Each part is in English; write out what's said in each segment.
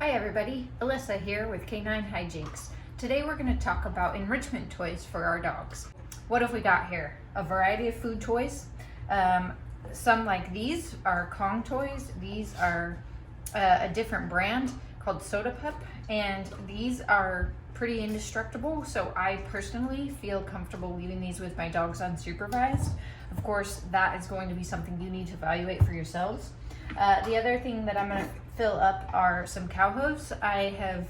Hi everybody, Elissa here with Canine High Jinks. Today we're going to talk about enrichment toys for our dogs. What have we got here? A variety of food toys. Some like these are Kong toys. These are a different brand called Soda Pup, and these are pretty indestructible, so I personally feel comfortable leaving these with my dogs unsupervised. Of course, that is going to be something you need to evaluate for yourselves. The other thing that I'm going to fill up are some cow hooves. I have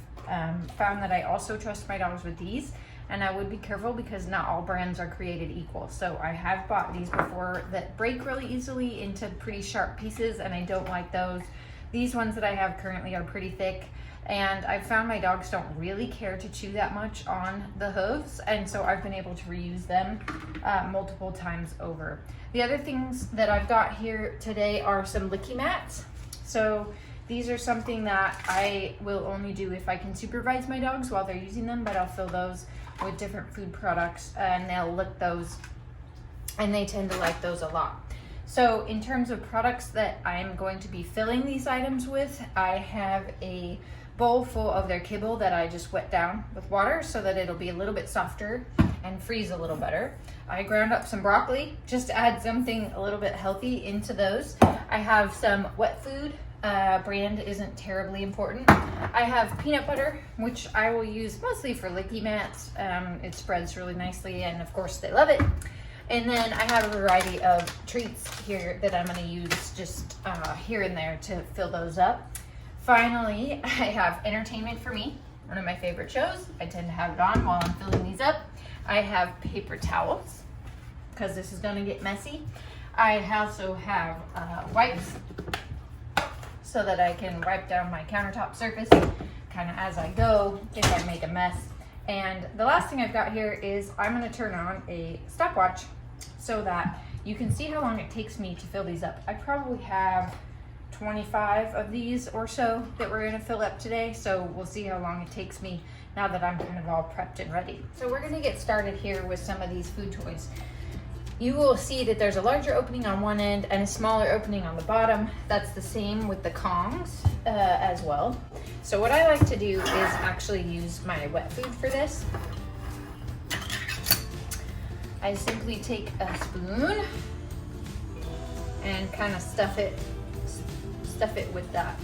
found that I also trust my dogs with these, and I would be careful because not all brands are created equal. So I have bought these before that break really easily into pretty sharp pieces, and I don't like those. These ones that I have currently are pretty thick, and I've found my dogs don't really care to chew that much on the hooves, and so I've been able to reuse them multiple times over. The other things that I've got here today are some licky mats. So these are something that I will only do if I can supervise my dogs while they're using them, but I'll fill those with different food products and they'll lick those, and they tend to like those a lot. So in terms of products that I'm going to be filling these items with, I have a bowl full of their kibble that I just wet down with water so that it'll be a little bit softer and freeze a little better. I ground up some broccoli just to add something a little bit healthy into those. I have some wet food. Brand isn't terribly important. I have peanut butter, which I will use mostly for licky mats. It spreads really nicely, and of course they love it. And then I have a variety of treats here that I'm going to use just here and there to fill those up. Finally, I have entertainment for me, one of my favorite shows. I tend to have it on while I'm filling these up. I have paper towels because this is going to get messy. I also have wipes so that I can wipe down my countertop surface kind of as I go if I make a mess. And the last thing I've got here is I'm going to turn on a stopwatch so that you can see how long it takes me to fill these up. I probably have 25 of these or so that we're going to fill up today, so we'll see how long it takes me now that I'm kind of all prepped and ready. So we're going to get started here with some of these food toys. You will see that there's a larger opening on one end and a smaller opening on the bottom. That's the same with the Kongs as well. So what I like to do is actually use my wet food for this. I simply take a spoon and kind of stuff it with that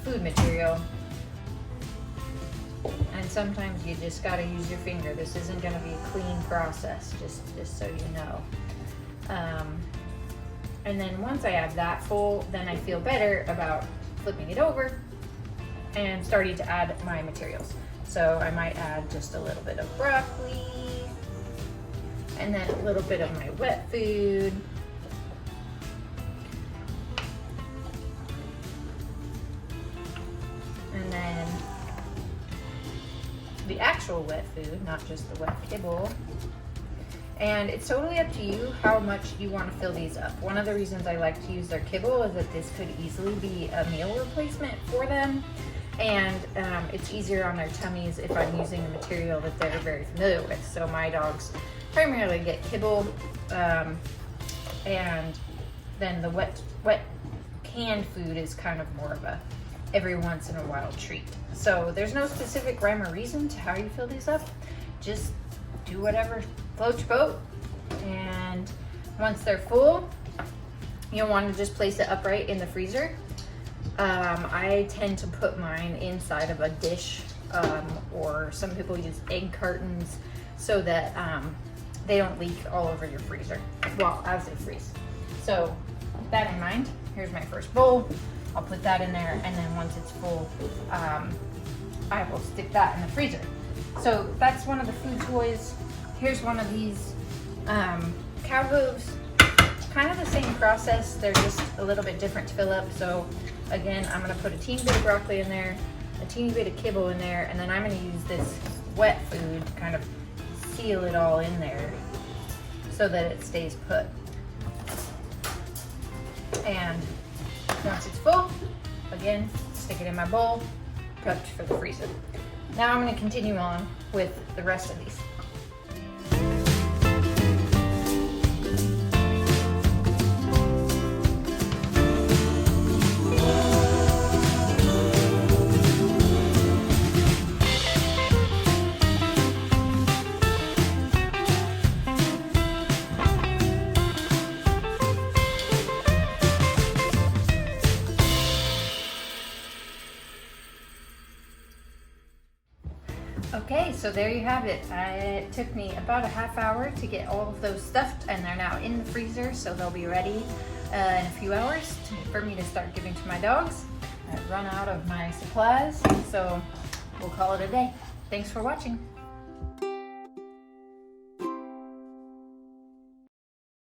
food material. And sometimes you just gotta use your finger. This isn't gonna be a clean process, just so you know. And then once I have that full, then I feel better about flipping it over and starting to add my materials. So I might add just a little bit of broccoli, and then a little bit of my wet food. And then the actual wet food, not just the wet kibble. And it's totally up to you how much you want to fill these up. One of the reasons I like to use their kibble is that this could easily be a meal replacement for them. And it's easier on their tummies if I'm using a material that they're very familiar with. So my dogs primarily get kibble, and then the wet canned food is kind of more of a every once in a while treat. So there's no specific rhyme or reason to how you fill these up. Just do whatever floats your boat. And once they're full, you'll want to just place it upright in the freezer. I tend to put mine inside of a dish, or some people use egg cartons so that they don't leak all over your freezer as they freeze. So with that in mind, here's my first bowl. I'll put that in there, and then once it's full, I will stick that in the freezer. So that's one of the food toys. Here's one of these cow hooves. Kind of the same process, they're just a little bit different to fill up. So again, I'm gonna put a teeny bit of broccoli in there, a teeny bit of kibble in there, and then I'm gonna use this wet food, kind of seal it all in there so that it stays put. And once it's full, again, stick it in my bowl, prepped for the freezer. Now I'm going to continue on with the rest of these. Okay, so there you have it. It took me about a half hour to get all of those stuffed, and they're now in the freezer, so they'll be ready in a few hours for me to start giving to my dogs. I've run out of my supplies, so we'll call it a day. Thanks for watching.